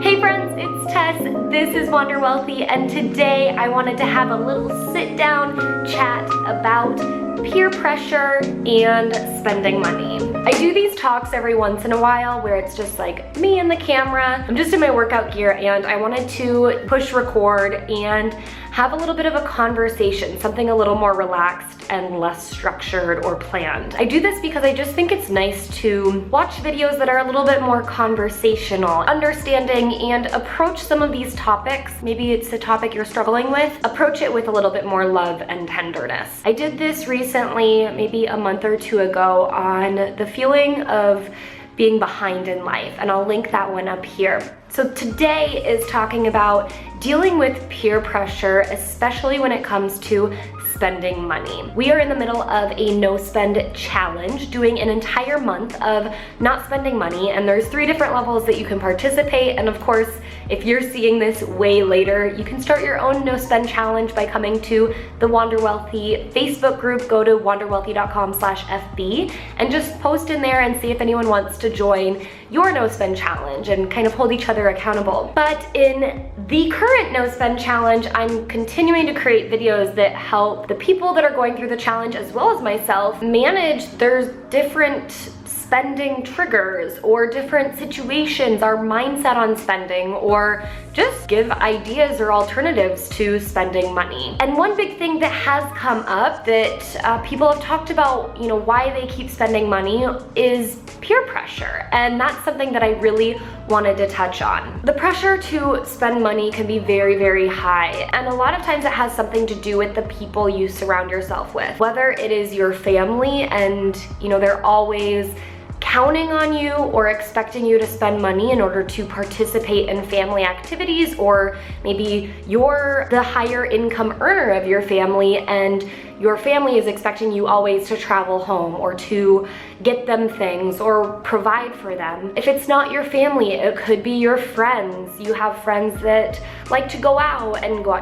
Hey friends, it's Tess, this is Wander Wealthy, and today I wanted to have a little sit down chat about peer pressure and spending money. I do these talks every once in a while where it's just like me and the camera. I'm just in my workout gear and I wanted to push record and have a little bit of a conversation, something a little more relaxed and less structured or planned. I do this because I just think it's nice to watch videos that are a little bit more conversational, understanding, and approach some of these topics. Maybe it's a topic you're struggling with, approach it with a little bit more love and tenderness. I did this recently, maybe a month or two ago, on the feeling of being behind in life, and I'll link that one up here. So today is talking about dealing with peer pressure, especially when it comes to spending money. We are in the middle of a no spend challenge, doing an entire month of not spending money, and there's 3 different levels that you can participate. And of course, if you're seeing this way later, you can start your own no spend challenge by coming to the Wander Wealthy Facebook group. Go to wanderwealthy.com/FB and just post in there and see if anyone wants to join your no spend challenge and kind of hold each other accountable. But in the current no spend challenge, I'm continuing to create videos that help the people that are going through the challenge, as well as myself, manage their different spending triggers or different situations, our mindset on spending, or just give ideas or alternatives to spending money. And one big thing that has come up that people have talked about, why they keep spending money, is peer pressure. And that's something that I really wanted to touch on. The pressure to spend money can be very, very high. And a lot of times it has something to do with the people you surround yourself with. Whether it is your family and, they're always counting on you or expecting you to spend money in order to participate in family activities, or maybe you're the higher income earner of your family and your family is expecting you always to travel home or to get them things or provide for them. If it's not your family, it could be your friends. You have friends that like to go out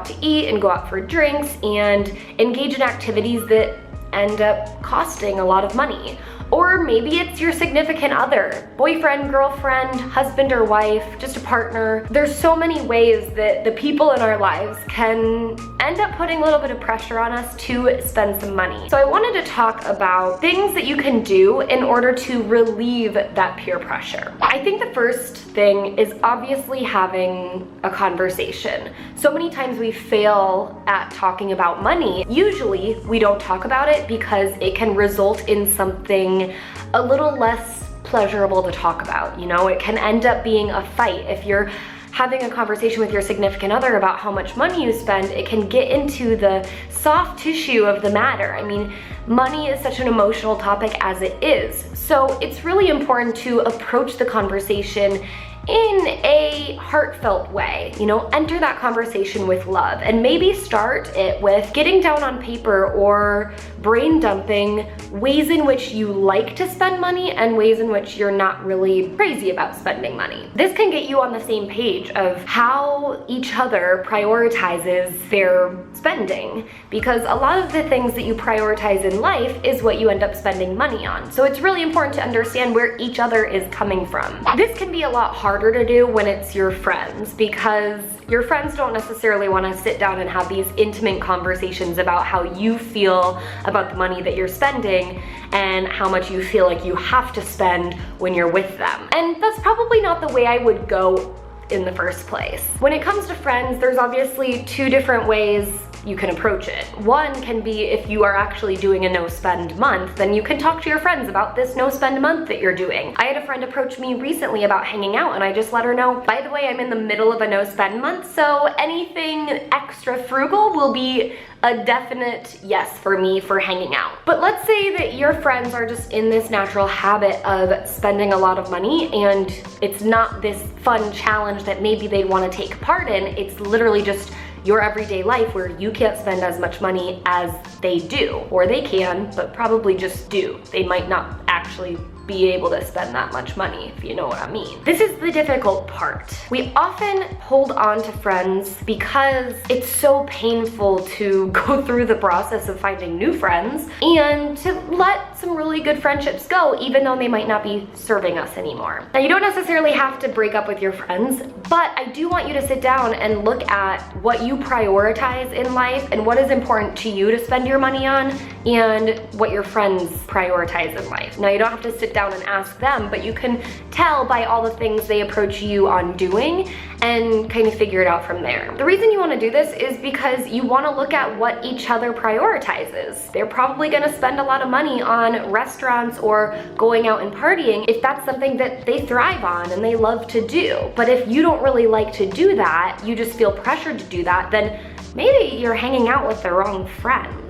to eat and go out for drinks and engage in activities that end up costing a lot of money. Or maybe it's your significant other, boyfriend, girlfriend, husband or wife, just a partner. There's so many ways that the people in our lives can end up putting a little bit of pressure on us to spend some money. So I wanted to talk about things that you can do in order to relieve that peer pressure. I think the first thing is obviously having a conversation. So many times we fail at talking about money. Usually we don't talk about it because it can result in something a little less pleasurable to talk about. It can end up being a fight. If you're having a conversation with your significant other about how much money you spend, it can get into the soft tissue of the matter. I mean, money is such an emotional topic as it is. So it's really important to approach the conversation in a heartfelt way. Enter that conversation with love, and maybe start it with getting down on paper or brain dumping ways in which you like to spend money and ways in which you're not really crazy about spending money. This can get you on the same page of how each other prioritizes their spending, because a lot of the things that you prioritize in life is what you end up spending money on. So it's really important to understand where each other is coming from. This can be a lot harder to do when it's your friends, because your friends don't necessarily want to sit down and have these intimate conversations about how you feel about the money that you're spending and how much you feel like you have to spend when you're with them. And that's probably not the way I would go in the first place. When it comes to friends, there's obviously 2 different ways you can approach it. One can be, if you are actually doing a no spend month, then you can talk to your friends about this no spend month that you're doing. I had a friend approach me recently about hanging out, and I just let her know, by the way, I'm in the middle of a no spend month, so anything extra frugal will be a definite yes for me for hanging out. But let's say that your friends are just in this natural habit of spending a lot of money, and it's not this fun challenge that maybe they'd want to take part in. It's literally just your everyday life where you can't spend as much money as they do. Or they can, but probably just do. They might not actually be able to spend that much money, if you know what I mean. This is the difficult part. We often hold on to friends because it's so painful to go through the process of finding new friends and to let some really good friendships go, even though they might not be serving us anymore. Now, you don't necessarily have to break up with your friends, but I do want you to sit down and look at what you prioritize in life and what is important to you to spend your money on and what your friends prioritize in life. Now, you don't have to sit down and ask them, but you can tell by all the things they approach you on doing and kind of figure it out from there. The reason you want to do this is because you want to look at what each other prioritizes. They're probably going to spend a lot of money on restaurants or going out and partying if that's something that they thrive on and they love to do. But if you don't really like to do that, you just feel pressured to do that, then maybe you're hanging out with the wrong friends.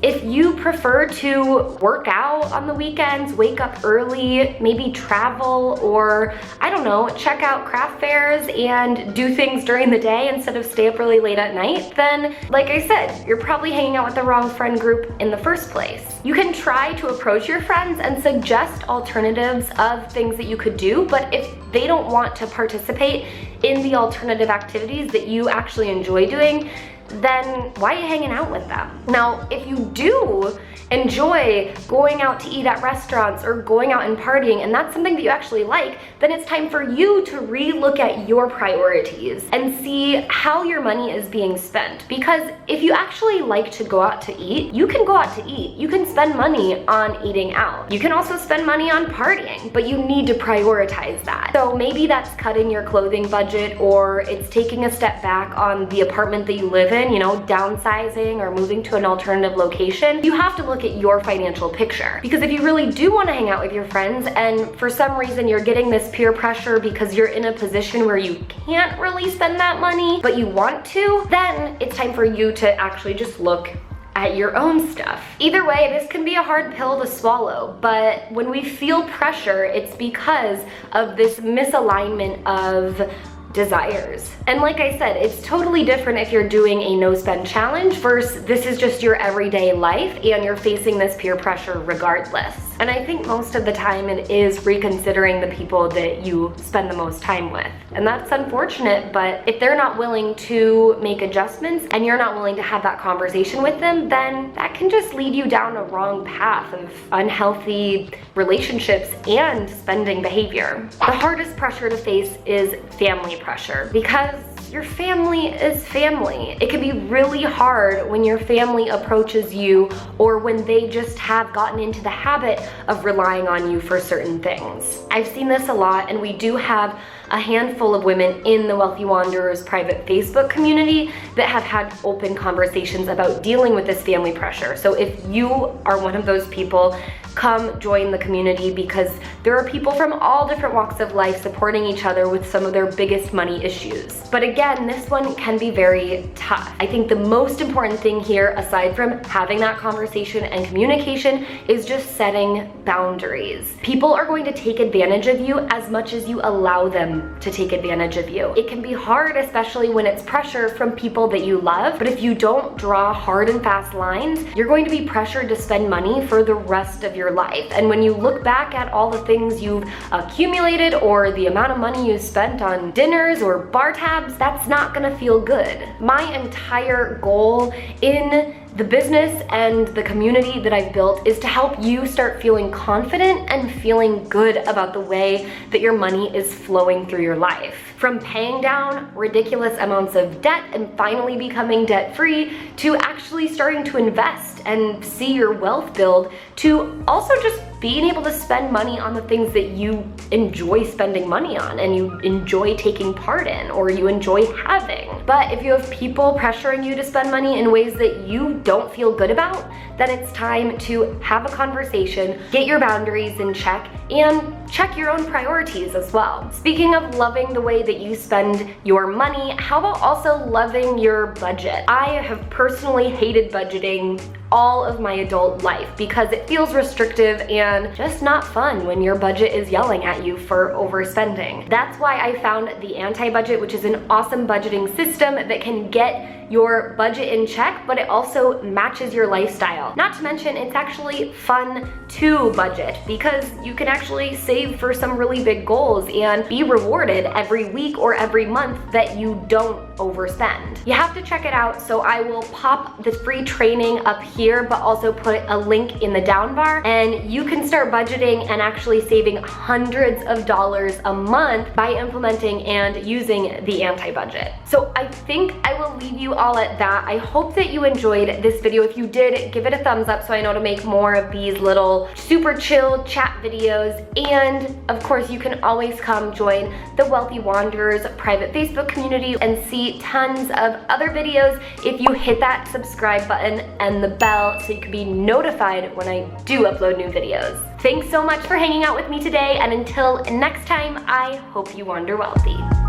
If you prefer to work out on the weekends, wake up early, maybe travel, or I don't know, check out craft fairs and do things during the day instead of stay up really late at night, then like I said, you're probably hanging out with the wrong friend group in the first place. You can try to approach your friends and suggest alternatives of things that you could do, but if they don't want to participate in the alternative activities that you actually enjoy doing, then why are you hanging out with them? Now, if you do enjoy going out to eat at restaurants or going out and partying, and that's something that you actually like, then it's time for you to re-look at your priorities and see how your money is being spent. Because if you actually like to go out to eat, you can go out to eat. You can spend money on eating out. You can also spend money on partying, but you need to prioritize that. So maybe that's cutting your clothing budget, or it's taking a step back on the apartment that you live in, you know, downsizing or moving to an alternative location. You have to look at your financial picture, because if you really do want to hang out with your friends and for some reason you're getting this peer pressure because you're in a position where you can't really spend that money but you want to, then it's time for you to actually just look at your own stuff. Either way, this can be a hard pill to swallow, but when we feel pressure, it's because of this misalignment of desires. And like I said, it's totally different if you're doing a no spend challenge versus this is just your everyday life and you're facing this peer pressure regardless. And I think most of the time it is reconsidering the people that you spend the most time with. And that's unfortunate, but if they're not willing to make adjustments and you're not willing to have that conversation with them, then that can just lead you down a wrong path of unhealthy relationships and spending behavior. The hardest pressure to face is family pressure, because your family is family. It can be really hard when your family approaches you or when they just have gotten into the habit of relying on you for certain things. I've seen this a lot, and we do have a handful of women in the Wealthy Wanderers private Facebook community that have had open conversations about dealing with this family pressure. So if you are one of those people, come join the community, because there are people from all different walks of life supporting each other with some of their biggest money issues. But again, this one can be very tough. I think the most important thing here, aside from having that conversation and communication, is just setting boundaries. People are going to take advantage of you as much as you allow them to take advantage of you. It can be hard, especially when it's pressure from people that you love, but if you don't draw hard and fast lines, you're going to be pressured to spend money for the rest of your life. And when you look back at all the things you've accumulated or the amount of money you spent on dinners or bar tabs, that's not gonna feel good. My entire goal in the business and the community that I've built is to help you start feeling confident and feeling good about the way that your money is flowing through your life. From paying down ridiculous amounts of debt and finally becoming debt-free, to actually starting to invest and see your wealth build, to also just being able to spend money on the things that you enjoy spending money on and you enjoy taking part in or you enjoy having. But if you have people pressuring you to spend money in ways that you don't feel good about, then it's time to have a conversation, get your boundaries in check, and check your own priorities as well. Speaking of loving the way that you spend your money, how about also loving your budget? I have personally hated budgeting all of my adult life because it feels restrictive and just not fun when your budget is yelling at you for overspending. That's why I found the Anti-Budget, which is an awesome budgeting system that can get your budget in check, but it also matches your lifestyle. Not to mention, it's actually fun to budget because you can actually save save for some really big goals and be rewarded every week or every month that you don't overspend. You have to check it out, so I will pop the free training up here, but also put a link in the down bar, and you can start budgeting and actually saving hundreds of dollars a month by implementing and using the anti-budget. So I think I will leave you all at that. I hope that you enjoyed this video. If you did, give it a thumbs up so I know to make more of these little super chill chat videos. And of course, you can always come join the Wealthy Wanderers private Facebook community and see tons of other videos if you hit that subscribe button and the bell so you can be notified when I do upload new videos. Thanks so much for hanging out with me today, and until next time, I hope you wander wealthy.